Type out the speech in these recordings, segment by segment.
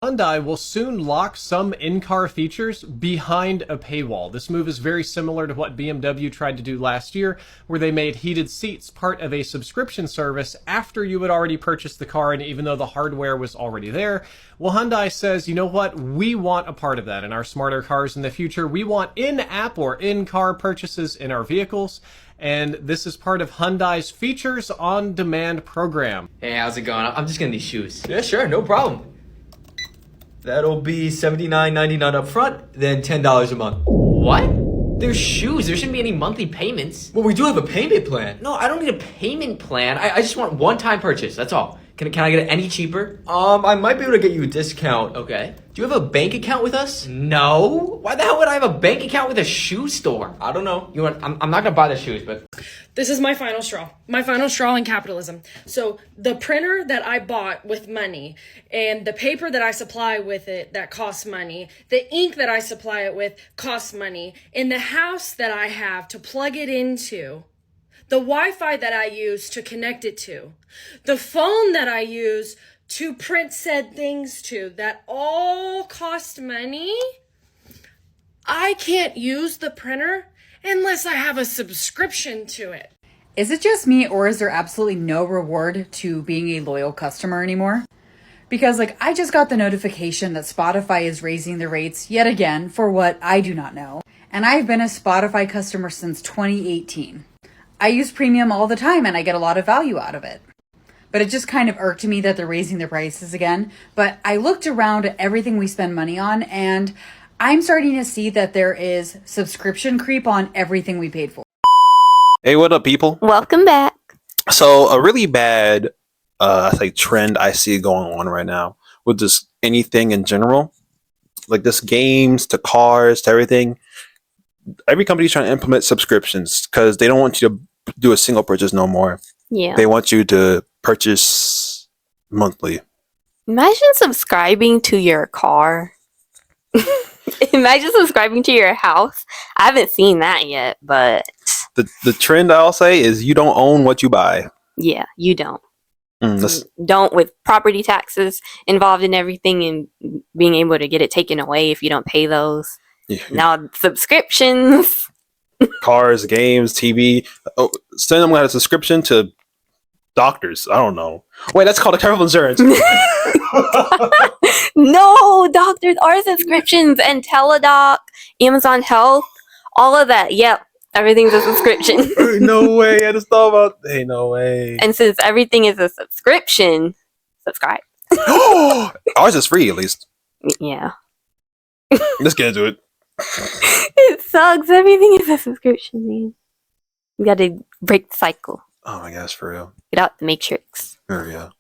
Hyundai will soon lock some in-car features behind a paywall. This move is very similar to what BMW tried to do last year, where they made heated seats part of a subscription service after you had already purchased the car, and even though the hardware was already there. Well, Hyundai says, you know what? We want a part of that in our smarter cars in the future. We want in-app or in-car purchases in our vehicles. And this is part of Hyundai's Features on Demand program. Hey, how's it going? I'm just getting these shoes. Yeah, sure, no problem. That'll be $79.99 up front, then $10 a month. What? They're shoes. There shouldn't be any monthly payments. Well, we do have a payment plan. No, I don't need a payment plan. I just want one-time purchase. That's all. Can I get it any cheaper? I might be able to get you a discount. Okay. Do you have a bank account with us? No. Why the hell would I have a bank account with a shoe store? I don't know. You know what? I'm not gonna buy the shoes, but This is my final straw. My final straw in capitalism. So the printer that I bought with money and the paper that I supply with it that costs money, the ink that I supply it with costs money, and the house that I have to plug it into, the Wi-Fi that I use to connect it to, the phone that I use to print said things to, that all cost money. I can't use the printer unless I have a subscription to it. Is it just me, or is there absolutely no reward to being a loyal customer anymore? Because I just got the notification that Spotify is raising the rates yet again for what I do not know. And I've been a Spotify customer since 2018. I use premium all the time and I get a lot of value out of it. But it just kind of irked me that they're raising the prices again. But I looked around at everything we spend money on, and I'm starting to see that there is subscription creep on everything we paid for. Hey, what up, people? Welcome back. So, a really bad, trend I see going on right now with just anything in general, like this games to cars to everything. Every company's trying to implement subscriptions because they don't want you to do a single purchase no more. Yeah. They want you to purchase monthly. Imagine subscribing to your car. Imagine subscribing to your house. I haven't seen that yet, but The trend I'll say is you don't own what you buy. yeah, you don't. That's Don't, with property taxes involved in everything and being able to get it taken away if you don't pay those. yeah. Now, subscriptions. Cars, games, TV. Oh, some of them got a subscription to doctors. I don't know. Wait, that's called a travel insurance. No, doctors are subscriptions, and Teladoc, Amazon Health, all of that. Yep, everything's a subscription. No way. I just thought about. Hey, no way. And since everything is a subscription, subscribe. Ours is free, at least. Yeah. Let's get into it. It sucks. Everything is a subscription, man. You gotta break the cycle. Oh my gosh, for real. Get out the matrix. Oh yeah.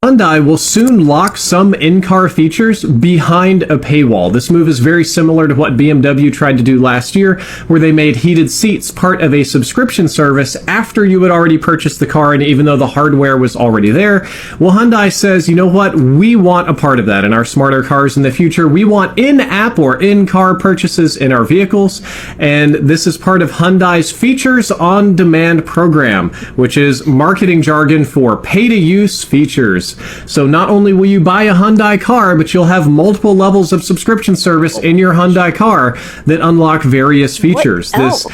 Hyundai will soon lock some in-car features behind a paywall. This move is very similar to what BMW tried to do last year, where they made heated seats part of a subscription service after you had already purchased the car, and even though the hardware was already there. Well, Hyundai says, you know what? We want a part of that in our smarter cars in the future. We want in-app or in-car purchases in our vehicles, and this is part of Hyundai's Features on Demand program, which is marketing jargon for pay-to-use features. So not only will you buy a Hyundai car, but you'll have multiple levels of subscription service in your Hyundai car that unlock various features. This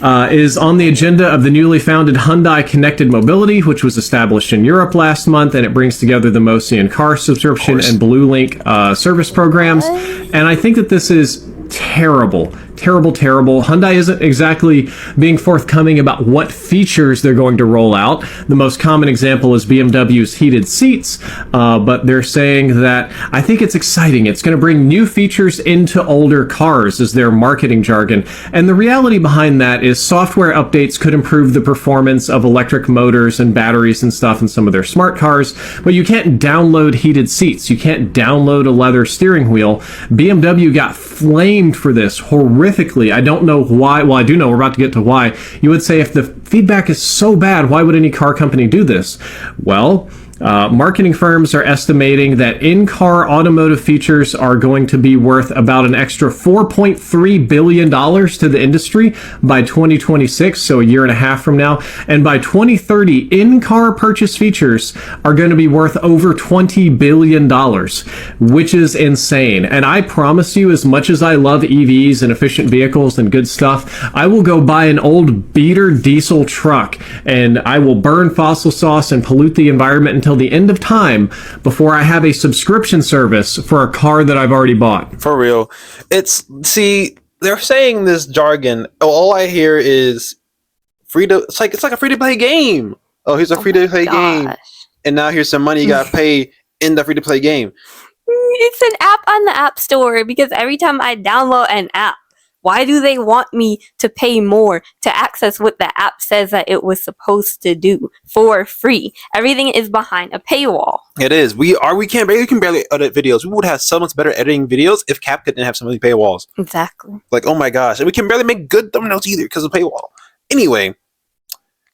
is on the agenda of the newly founded Hyundai Connected Mobility, which was established in Europe last month, and it brings together the Motion car subscription and Blue Link service programs. And I think that this is terrible. Hyundai isn't exactly being forthcoming about what features they're going to roll out. The most common example is BMW's heated seats, but they're saying that I think it's exciting. It's going to bring new features into older cars, is their marketing jargon. And the reality behind that is software updates could improve the performance of electric motors and batteries and stuff in some of their smart cars, but you can't download heated seats. You can't download a leather steering wheel. BMW got flamed for this horrifically. I don't know why. Well, I do know. We're about to get to why. You would say if the feedback is so bad, why would any car company do this? Well, Marketing firms are estimating that in-car automotive features are going to be worth about an extra $4.3 billion to the industry by 2026, so a year and a half from now. And by 2030, in-car purchase features are going to be worth over $20 billion, which is insane. And I promise you, as much as I love EVs and efficient vehicles and good stuff, I will go buy an old beater diesel truck and I will burn fossil sauce and pollute the environment until the end of time before I have a subscription service for a car that I've already bought. For real. They're saying this jargon. All I hear is it's like a free to play game. Oh, here's a free to play game. And now here's some money you gotta pay in the free to play game. It's an app on the App Store because every time I download an app, why do they want me to pay more to access what the app says that it was supposed to do for free? Everything is behind a paywall. It is. We can barely edit videos. We would have so much better editing videos if CapCut didn't have so many paywalls. Exactly. Like, oh my gosh. And we can barely make good thumbnails either because of paywall. Anyway,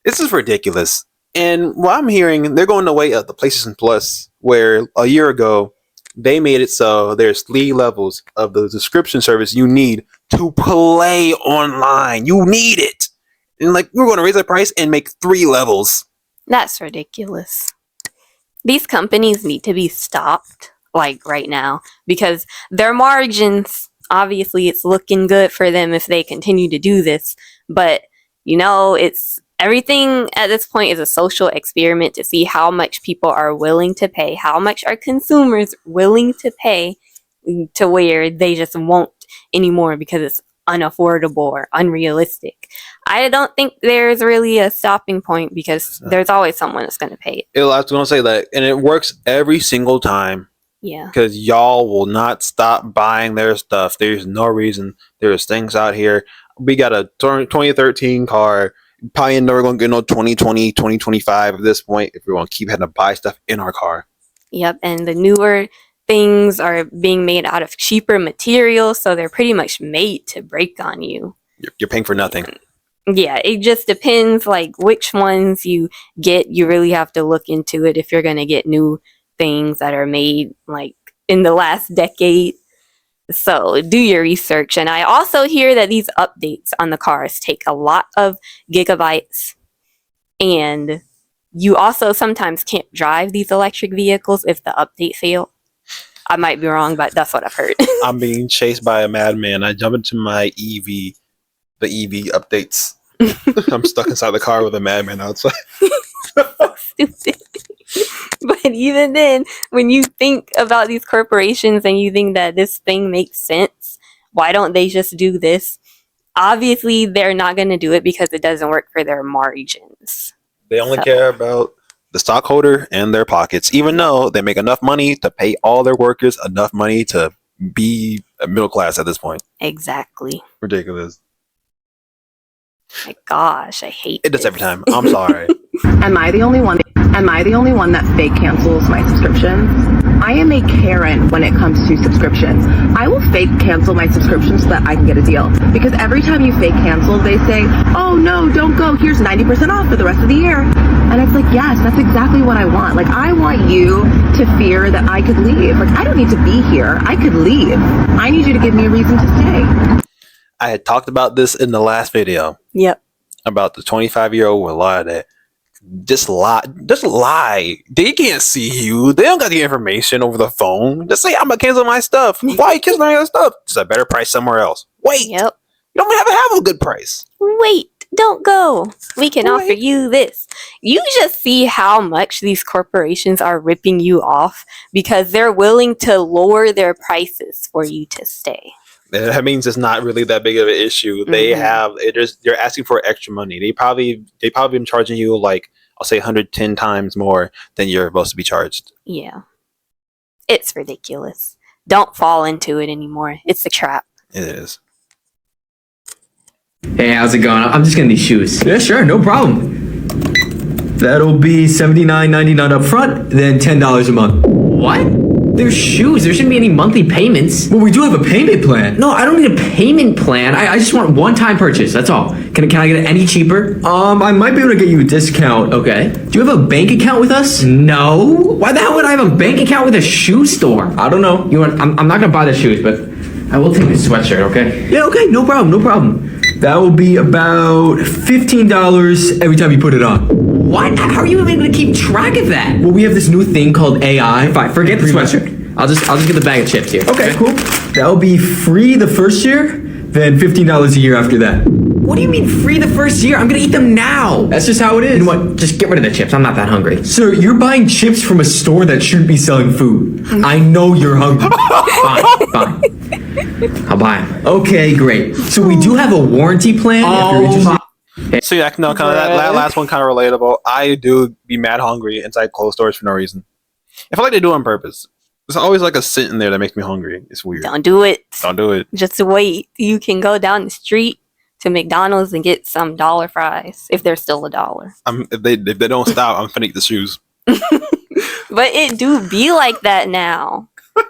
this is ridiculous. And what I'm hearing, they're going the way of the PlayStation Plus, where a year ago, they made it so there's 3 levels of the subscription service you need to play online. You need it. And like, we're going to raise the price and make 3 levels. That's ridiculous. These companies need to be stopped, like right now, because their margins, obviously it's looking good for them if they continue to do this. But, it's everything at this point is a social experiment to see how much people are willing to pay, how much are consumers willing to pay to where they just won't anymore because it's unaffordable or unrealistic. I don't think there's really a stopping point because there's always someone that's going to pay it. I was going to say that, and it works every single time. Yeah. Because y'all will not stop buying their stuff. There's no reason. There's things out here. We got a 2013 car. Probably never going to get no 2020, 2025 at this point if we want to keep having to buy stuff in our car. Yep, and the newer things are being made out of cheaper materials, so they're pretty much made to break on you. You're paying for nothing. Yeah, it just depends like which ones you get. You really have to look into it if you're going to get new things that are made like in the last decade. So do your research. And I also hear that these updates on the cars take a lot of gigabytes. And you also sometimes can't drive these electric vehicles if the update failed. I might be wrong, but that's what I've heard. I'm being chased by a madman. I jump into my the EV updates. I'm stuck inside the car with a madman outside. So stupid. But even then, when you think about these corporations and you think that this thing makes sense, why don't they just do this? Obviously, they're not going to do it because it doesn't work for their margins. They only care about the stockholder and their pockets, even though they make enough money to pay all their workers enough money to be a middle class at this point. Exactly. Ridiculous. My gosh, I hate it. Does this. every time. I'm sorry. Am I the only one that fake cancels my subscriptions? I am a Karen when it comes to subscriptions. I will fake cancel my subscription so that I can get a deal. Because every time you fake cancel, they say, oh no, don't go. Here's 90% off for the rest of the year. And it's like, yes, that's exactly what I want. Like, I want you to fear that I could leave. Like, I don't need to be here. I could leave. I need you to give me a reason to stay. I had talked about this in the last video. Yep. About the 25-year-old with a lot of that. Just lie. They can't see you. They don't got the information over the phone. Just say, I'm gonna cancel my stuff. Why are you canceling my stuff? Just a better price somewhere else. Wait. Yep. You don't have a good price. Wait, don't go. We can offer you this. You just see how much these corporations are ripping you off because they're willing to lower their prices for you to stay. That means it's not really that big of an issue. They they're asking for extra money. They probably been charging you like, I'll say 110 times more than you're supposed to be charged. Yeah. It's ridiculous. Don't fall into it anymore. It's a trap. It is. Hey, how's it going? I'm just getting these shoes. Yeah, sure, no problem. That'll be $79.99 up front, then $10 a month. What? They're shoes. There shouldn't be any monthly payments. Well, we do have a payment plan. No, I don't need a payment plan. I just want one-time purchase. That's all. Can I get it any cheaper? I might be able to get you a discount. Okay. Do you have a bank account with us? No. Why the hell would I have a bank account with a shoe store? I don't know. You know what? I'm not gonna buy the shoes, but I will take the sweatshirt. Okay. Yeah, okay, no problem. That will be about $15 every time you put it on. What? How are you even gonna keep track of that? Well, we have this new thing called AI. Fine. Forget the sweatshirt. I'll just get the bag of chips here. Okay, cool. That'll be free the first year, then $15 a year after that. What do you mean free the first year? I'm gonna eat them now. That's just how it is. You know what? Just get rid of the chips. I'm not that hungry. Sir, you're buying chips from a store that shouldn't be selling food. I know you're hungry. Fine. I'll buy them. Okay, great. So we do have a warranty plan if you're interested. So yeah, kind of that last one kind of relatable. I do be mad hungry inside cold storage for no reason. I feel like they do it on purpose. There's always like a scent in there that makes me hungry. It's weird. Don't do it. Don't do it. Just wait. You can go down the street to McDonald's and get some dollar fries if they're still $1. If they don't stop, I'm finna eat the shoes. But it do be like that now.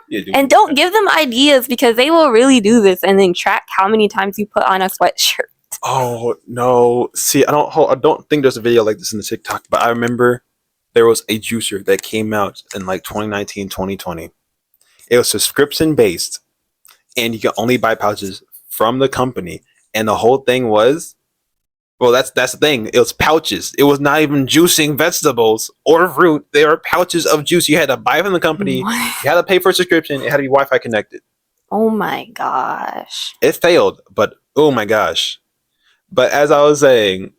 Yeah, dude. And don't give them ideas because they will really do this and then track how many times you put on a sweatshirt. Oh no! See, I don't think there's a video like this in the TikTok, but I remember there was a juicer that came out in like 2019, 2020. It was subscription based, and you could only buy pouches from the company. And the whole thing was, well, that's the thing. It was pouches. It was not even juicing vegetables or fruit. They were pouches of juice. You had to buy from the company. What? You had to pay for a subscription. It had to be Wi-Fi connected. Oh my gosh. It failed, but oh my gosh. But as I was saying,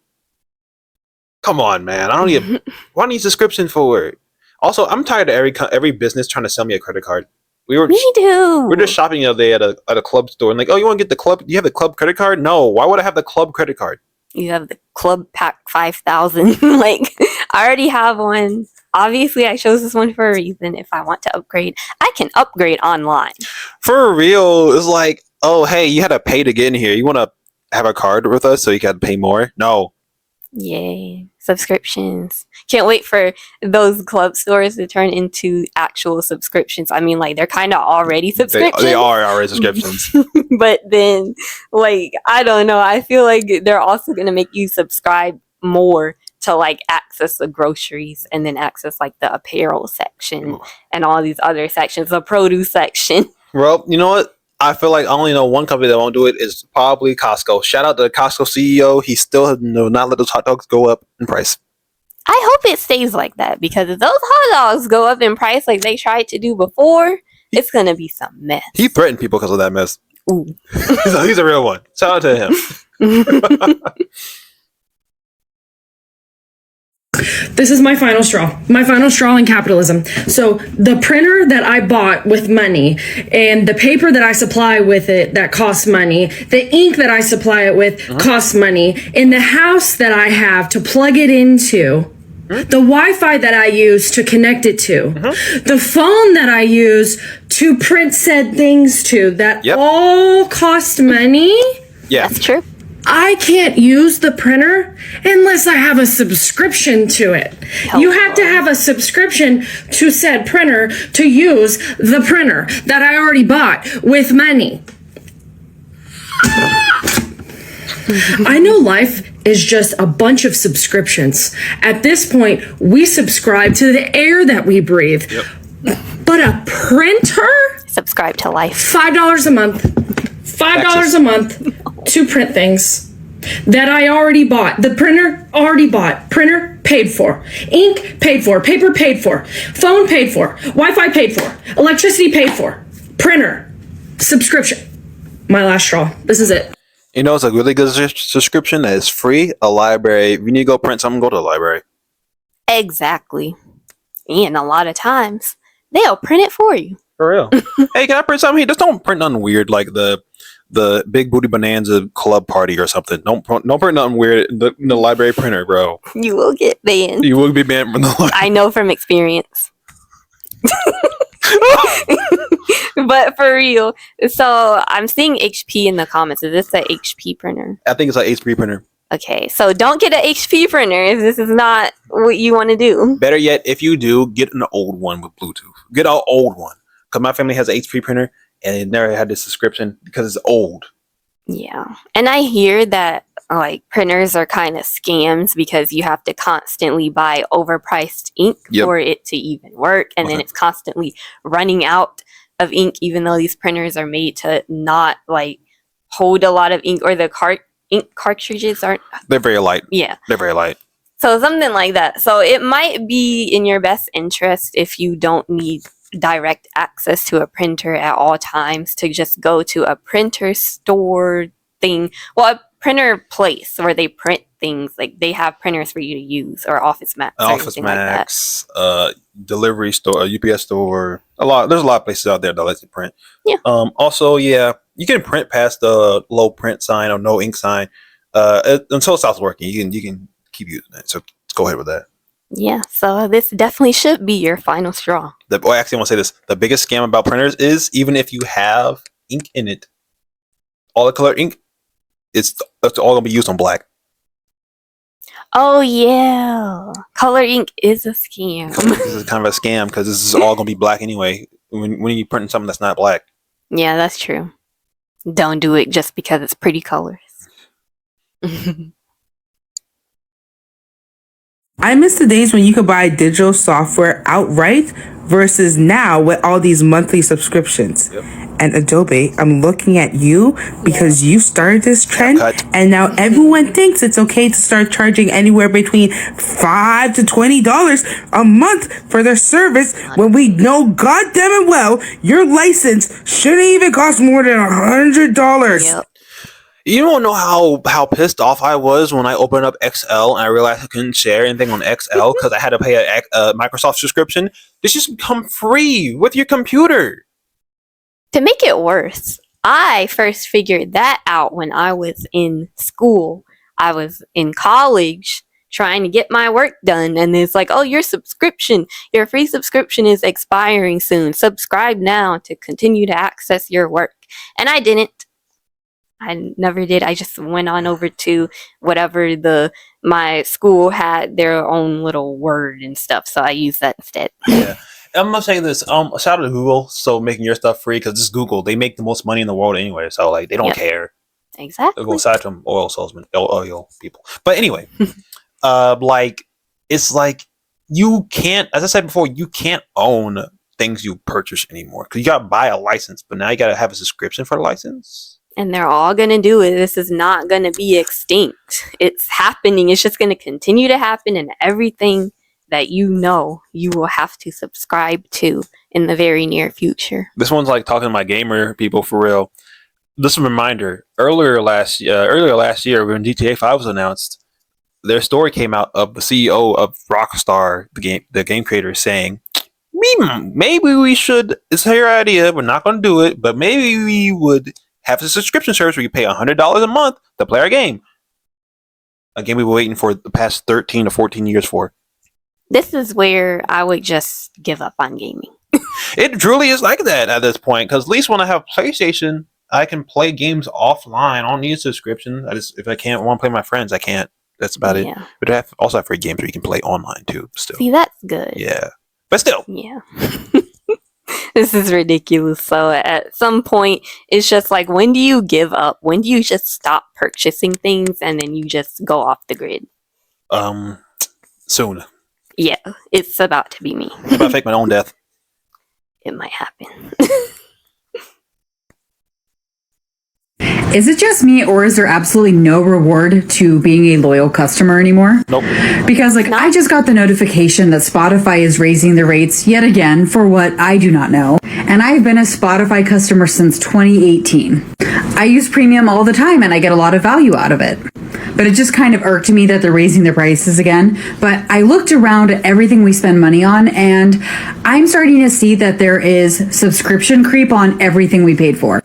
come on, man. I don't need what I need subscription for. Also, I'm tired of every business trying to sell me a credit card. Me too. We're just shopping the other day at a club store and like, oh, you want to get the club? You have the club credit card? No. Why would I have the club credit card? You have the Club Pack 5000. Like, I already have one. Obviously, I chose this one for a reason. If I want to upgrade, I can upgrade online. For real, it's like, oh, hey, you had to pay to get in here. You want to have a card with us so you got to pay more? No. Yay. Subscriptions. Can't wait for those club stores to turn into actual subscriptions. I mean, like, they're kind of already subscriptions. They are already subscriptions. But then, like, I don't know. I feel like they're also going to make you subscribe more to, like, access the groceries and then access, like, the apparel section and all these other sections, the produce section. Well, you know what? I feel like I only know one company that won't do it is probably Costco. Shout out to the Costco CEO. He still has not let those hot dogs go up in price. I hope it stays like that because if those hot dogs go up in price like they tried to do before, it's going to be some mess. He threatened people because of that mess. Ooh. He's a real one. Shout out to him. This is my final straw. My final straw in capitalism. So the printer that I bought with money and the paper that I supply with it that costs money, the ink that I supply it with costs money, in the house that I have to plug it into, the Wi-Fi that I use to connect it to, the phone that I use to print said things to, that all cost money. Yeah. That's true. I can't use the printer unless I have a subscription to it. You have to have a subscription to said printer to use the printer that I already bought with money. I know life is just a bunch of subscriptions. At this point, we subscribe to the air that we breathe. But a printer? Subscribe to life. $5 a month. $5 a month to print things that I already bought. The printer already bought. Printer paid for. Ink paid for. Paper paid for. Phone paid for. Wi-Fi paid for. Electricity paid for. Printer. Subscription. My last straw. This is it. You know, it's a really good subscription that is free. A library. If you need to go print something, go to the library. Exactly. And a lot of times, they'll print it for you. For real. Hey, can I print something here? Just don't print nothing weird like the Big Booty Bonanza Club Party or something. Don't print nothing weird in the library printer, bro. You will get banned. You will be banned from the library. I know from experience. But for real, so I'm seeing HP in the comments. Is this an HP printer? I think it's an HP printer. Okay, so don't get an HP printer if this is not what you want to do. Better yet, if you do, get an old one with Bluetooth. Get an old one. because my family has an HP printer and it never had this subscription because it's old. Yeah. And I hear that like printers are kind of scams because you have to constantly buy overpriced ink for it to even work. And then it's constantly running out of ink, even though these printers are made to not like hold a lot of ink, or the ink cartridges aren't. They're very light. Yeah. They're very light. So something like that. So it might be in your best interest, if you don't need direct access to a printer at all times, to just go to a printer store thing. Well, a printer place where they print things, like they have printers for you to use, or Office Max. Office Max, delivery store, UPS store. There's a lot of places out there that lets you print. Yeah. Also, yeah, you can print past the low print sign or no ink sign. Until it stops working, you can keep using it. So go ahead with that. Yeah, so this definitely should be your final straw. I actually want to say this. The biggest scam about printers is, even if you have ink in it, all the color ink, it's all going to be used on black. Oh, yeah. Color ink is a scam. This is kind of a scam because this is all going to be black anyway when you're printing something that's not black. Yeah, that's true. Don't do it just because it's pretty colors. I miss the days when you could buy digital software outright versus now with all these monthly subscriptions. Yep. And Adobe, I'm looking at you because you started this trend, and now everyone thinks it's okay to start charging anywhere between $5 to $20 a month for their service, when we know goddamn it well your license shouldn't even cost more than $100. Yep. You don't know how pissed off I was when I opened up XL and I realized I couldn't share anything on XL because I had to pay a Microsoft subscription. This just come free with your computer. To make it worse, I first figured that out when I was in school. I was in college trying to get my work done, and it's like, oh, your free subscription is expiring soon. Subscribe now to continue to access your work. And I didn't. I never did. I just went on over to whatever my school had their own little Word and stuff, so I used that instead. Yeah. I'm gonna say this. Shout out to Google, so making your stuff free, because this is Google. They make the most money in the world anyway, so like they don't care. Exactly. Go aside from oil salesmen, oil people. But anyway, like it's like you can't, as I said before, you can't own things you purchase anymore because you gotta buy a license, but now you gotta have a subscription for the license. And they're all going to do it. This is not going to be extinct. It's happening. It's just going to continue to happen. And everything that you will have to subscribe to in the very near future. This one's like talking to my gamer people for real. Just a reminder, earlier last year when GTA 5 was announced, their story came out of the CEO of Rockstar, the game creator, saying, maybe we should, it's your idea, we're not going to do it, but maybe we would have a subscription service where you pay $100 a month to play our game. A game we've been waiting for the past 13 to 14 years for. This is where I would just give up on gaming. It truly is like that at this point, because at least when I have PlayStation, I can play games offline. I don't need a subscription. If I can't want to play with my friends, I can't. That's about it. But I also have free games where you can play online too. Still. See, that's good. Yeah. But still. Yeah. This is ridiculous. So at some point, it's just like, when do you give up? When do you just stop purchasing things and then you just go off the grid? Soon. Yeah, it's about to be me. If I fake my own death. It might happen. Is it just me, or is there absolutely no reward to being a loyal customer anymore? Nope. Because I just got the notification that Spotify is raising the rates yet again for what I do not know. And I've been a Spotify customer since 2018. I use premium all the time and I get a lot of value out of it. But it just kind of irked me that they're raising the prices again. But I looked around at everything we spend money on, and I'm starting to see that there is subscription creep on everything we paid for.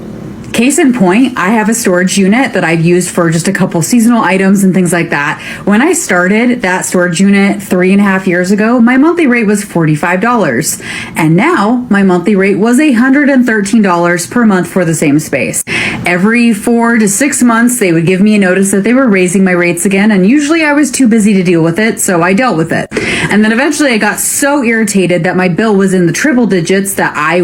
Case in point, I have a storage unit that I've used for just a couple seasonal items and things like that. When I started that storage unit 3.5 years ago, my monthly rate was $45. And now my monthly rate was $113 per month for the same space. Every 4 to 6 months, they would give me a notice that they were raising my rates again. And usually I was too busy to deal with it, so I dealt with it. And then eventually I got so irritated that my bill was in the triple digits that I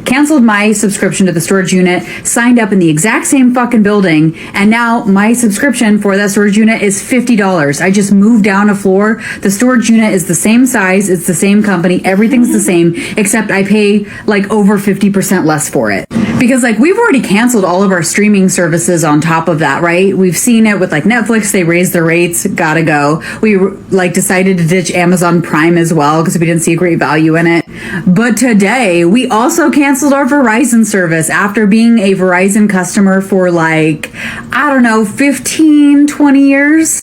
canceled my subscription to the storage unit, signed up in the exact same fucking building, and now my subscription for that storage unit is $50. I just moved down a floor. The storage unit is the same size, it's the same company, everything's the same, except I pay like over 50% less for it. Because like we've already canceled all of our streaming services on top of that, right? We've seen it with like Netflix, they raised their rates, gotta go. We like decided to ditch Amazon Prime as well because we didn't see a great value in it. But today we also canceled our Verizon service after being a Verizon customer for like, I don't know, 15, 20 years.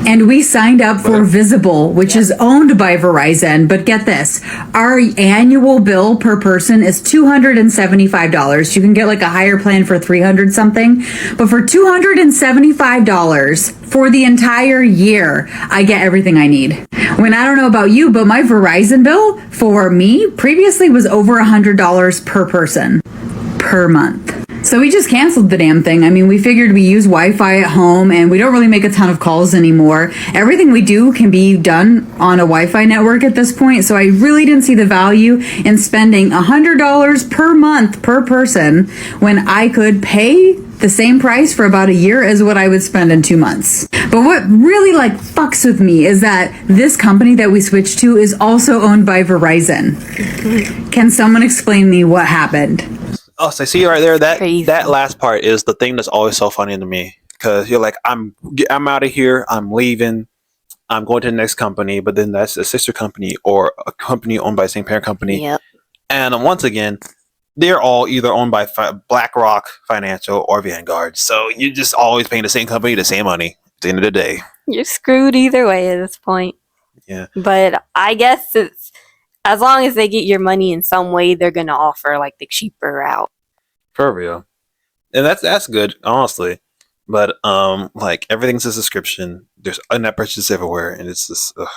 And we signed up for Visible, which is owned by Verizon. But get this, our annual bill per person is $275. You can get like a higher plan for $300 something. But for $275 for the entire year, I get everything I need. When I don't know about you, but my Verizon bill for me previously was over $100 per person per month. So we just canceled the damn thing. I mean, we figured we use Wi-Fi at home and we don't really make a ton of calls anymore. Everything we do can be done on a Wi-Fi network at this point. So I really didn't see the value in spending $100 per month per person when I could pay the same price for about a year as what I would spend in 2 months. But what really like fucks with me is that this company that we switched to is also owned by Verizon. Can someone explain me what happened? Oh, so see right there, that last part is the thing that's always so funny to me, because you're like, I'm out of here, I'm leaving, I'm going to the next company, but then that's a sister company or a company owned by the same parent company. Yep. And once again, they're all either owned by BlackRock Financial or Vanguard. So you're just always paying the same company the same money at the end of the day. You're screwed either way at this point. Yeah. But I guess it's as long as they get your money in some way, they're gonna offer like the cheaper route. For real. And that's good, honestly. But like everything's a subscription. There's in-app purchases everywhere, and it's just ugh.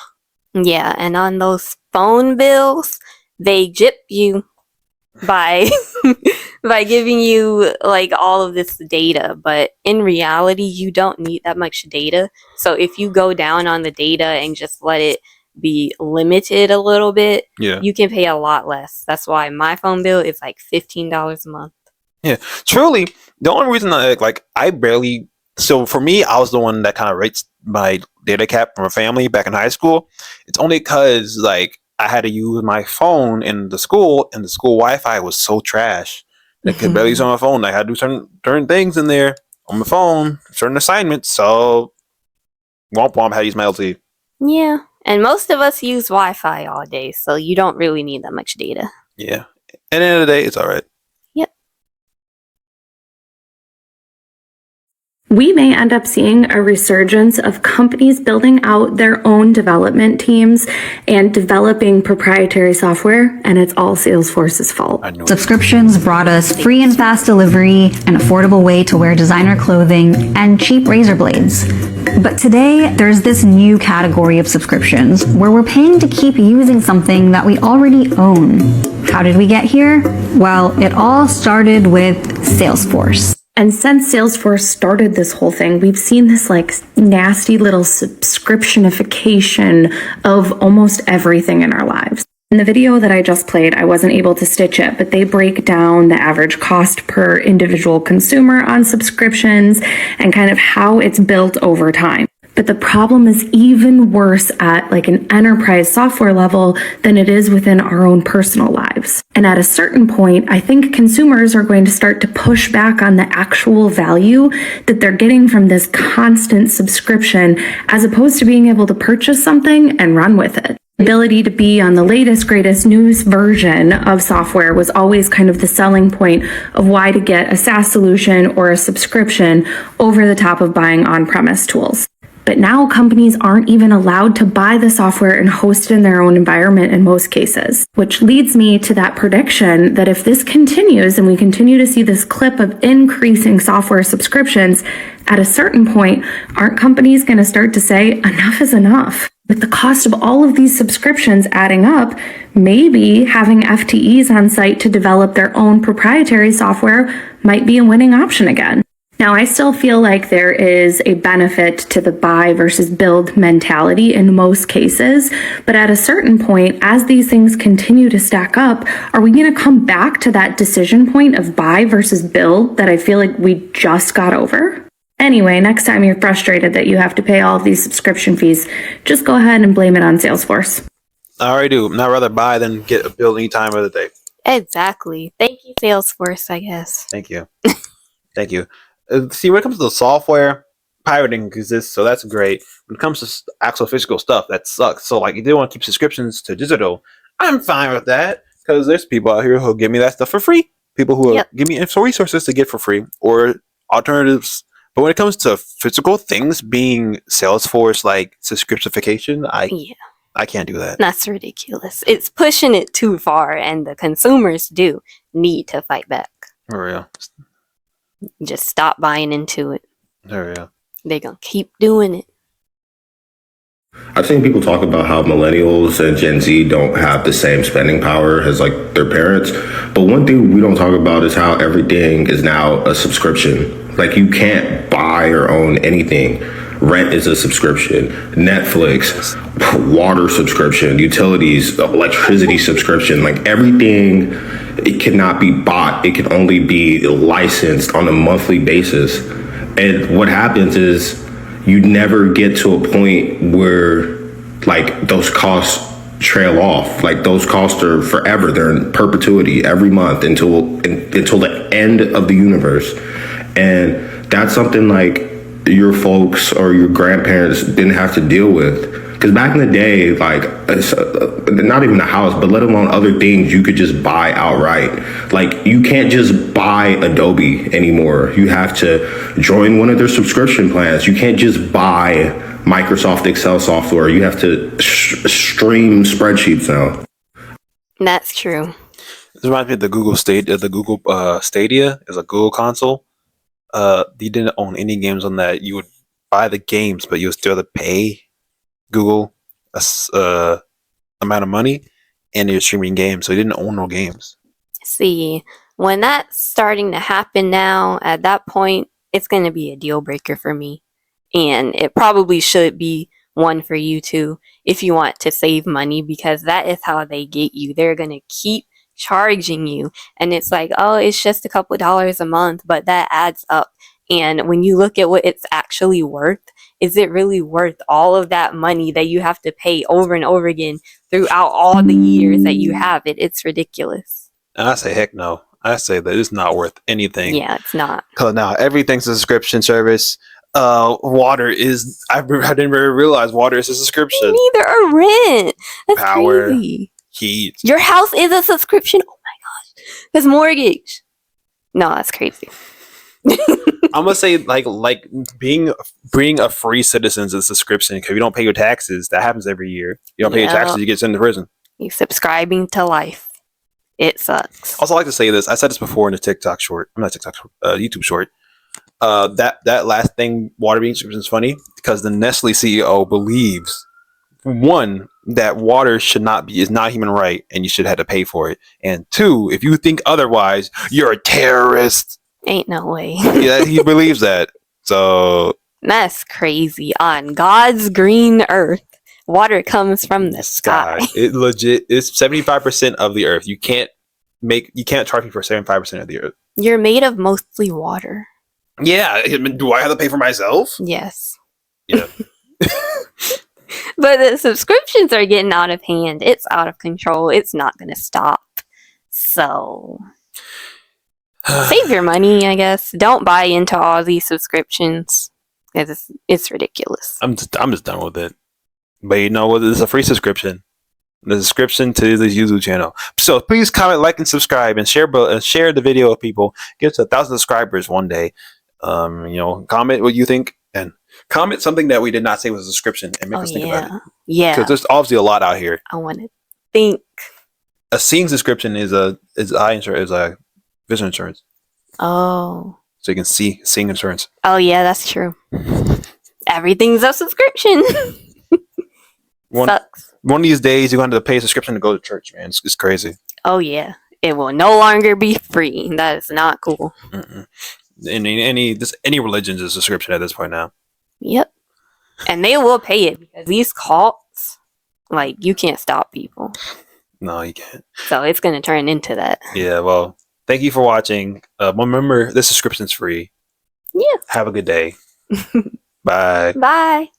Yeah, and on those phone bills, they gyp you by by giving you like all of this data, but in reality you don't need that much data. So if you go down on the data and just let it be limited a little bit, you can pay a lot less. That's why my phone bill is like $15 a month. Yeah, truly, the only reason I barely, so for me, I was the one that kind of rates my data cap from a family back in high school. It's only because like I had to use my phone in the school, and the school Wi-Fi was so trash. I could barely use on my phone. I had to do certain things in there on my phone, certain assignments. So, womp womp, had to use my LTE. Yeah, and most of us use Wi-Fi all day, so you don't really need that much data. Yeah, at the end of the day, it's all right. Yep. We may end up seeing a resurgence of companies building out their own development teams and developing proprietary software, and it's all Salesforce's fault. Subscriptions brought us free and fast delivery, an affordable way to wear designer clothing, and cheap razor blades. But today, there's this new category of subscriptions where we're paying to keep using something that we already own. How did we get here? Well, it all started with Salesforce. And since Salesforce started this whole thing, we've seen this like nasty little subscriptionification of almost everything in our lives. In the video that I just played, I wasn't able to stitch it, but they break down the average cost per individual consumer on subscriptions and kind of how it's built over time. But the problem is even worse at like an enterprise software level than it is within our own personal lives. And at a certain point, I think consumers are going to start to push back on the actual value that they're getting from this constant subscription, as opposed to being able to purchase something and run with it. The ability to be on the latest, greatest news version of software was always kind of the selling point of why to get a SaaS solution or a subscription over the top of buying on-premise tools. But now companies aren't even allowed to buy the software and host it in their own environment in most cases, which leads me to that prediction that if this continues and we continue to see this clip of increasing software subscriptions, at a certain point, aren't companies going to start to say, enough is enough? With the cost of all of these subscriptions adding up, maybe having FTEs on site to develop their own proprietary software might be a winning option again. Now, I still feel like there is a benefit to the buy versus build mentality in most cases, but at a certain point, as these things continue to stack up, are we going to come back to that decision point of buy versus build that I feel like we just got over? Anyway, next time you're frustrated that you have to pay all of these subscription fees, just go ahead and blame it on Salesforce. I already do. I'd rather buy than get a bill any time of the day. Exactly. Thank you, Salesforce, I guess. Thank you. Thank you. See, when it comes to the software, pirating exists, so that's great. When it comes to actual physical stuff, that sucks. So, like, if they want to keep subscriptions to digital, I'm fine with that, because there's people out here who give me that stuff for free. People who give me resources to get for free, or alternatives. But when it comes to physical things being Salesforce, like, subscriptification, I can't do that. That's ridiculous. It's pushing it too far, and the consumers do need to fight back. For real. Just stop buying into it. For real. They're going to keep doing it. I've seen people talk about how millennials and Gen Z don't have the same spending power as like their parents. But one thing we don't talk about is how everything is now a subscription. Like you can't buy or own anything. Rent is a subscription. Netflix, water subscription, utilities, electricity subscription, like everything, it cannot be bought. It can only be licensed on a monthly basis. And what happens is you never get to a point where like those costs trail off. Like those costs are forever. They're in perpetuity every month until the end of the universe. And that's something like your folks or your grandparents didn't have to deal with. Because back in the day, like, not even a house, but let alone other things you could just buy outright. Like, you can't just buy Adobe anymore. You have to join one of their subscription plans. You can't just buy Microsoft Excel software. You have to stream spreadsheets now. That's true. This reminds me of the Google Stadia is a Google console. You didn't own any games on that. You would buy the games, but you would still have to pay Google a amount of money, and you're streaming games, so you didn't own no games. See, when that's starting to happen now, at that point, it's going to be a deal breaker for me. And it probably should be one for you too, if you want to save money, because that is how they get you. They're going to keep charging you, and it's like, oh, it's just a couple dollars a month, but that adds up. And when you look at what it's actually worth, is it really worth all of that money that you have to pay over and over again throughout all the years that you have it? It's ridiculous. And I say heck no. I say that it's not worth anything. Yeah, it's not. Because now everything's a subscription service. Water is, I didn't really realize water is a subscription. Neither are rent. That's power, crazy. heat. Your house is a subscription. Oh my gosh. That's mortgage. No, that's crazy. I'm gonna say like being a free citizen is a subscription, because if you don't pay your taxes, that happens every year. You don't pay your taxes, you get sent to prison. You subscribing to life. It sucks. Also, I like to say this. I said this before in the TikTok short. I'm not TikTok short, YouTube short. That last thing, water being subscription, is funny because the Nestle CEO believes, one, that water is not a human right and you should have to pay for it, and two, if you think otherwise, you're a terrorist. Ain't no way. Yeah, he believes that. So that's crazy. On God's green earth, water comes from the sky. It legit is 75% of the earth. You can't charge me for 75% of the earth. You're made of mostly water. Yeah. Do I have to pay for myself? Yes. Yeah. But the subscriptions are getting out of hand. It's out of control. It's not going to stop. So save your money, I guess. Don't buy into all these subscriptions. It's ridiculous. I'm just done with it. But you know what? It's a free subscription. The subscription to the YouTube channel. So please comment, like, and subscribe, and share the video with people. Get to 1,000 subscribers one day. Comment what you think, and Comment something that we did not say was a subscription and make us think about it. Yeah. Because there's obviously a lot out here. I want to think. A seeing subscription is eye insurance, is a vision insurance. Oh. So you can see seeing insurance. Oh yeah, that's true. Everything's a subscription. Sucks. One of these days you're going to pay a subscription to go to church, man. It's crazy. Oh yeah. It will no longer be free. That is not cool. Mm-mm. Any religion's a subscription at this point now. Yep. And they will pay it because these cults, like, you can't stop people. No, you can't. So it's going to turn into that. Yeah, well, thank you for watching. Remember, this subscription's free. Yeah. Have a good day. Bye. Bye.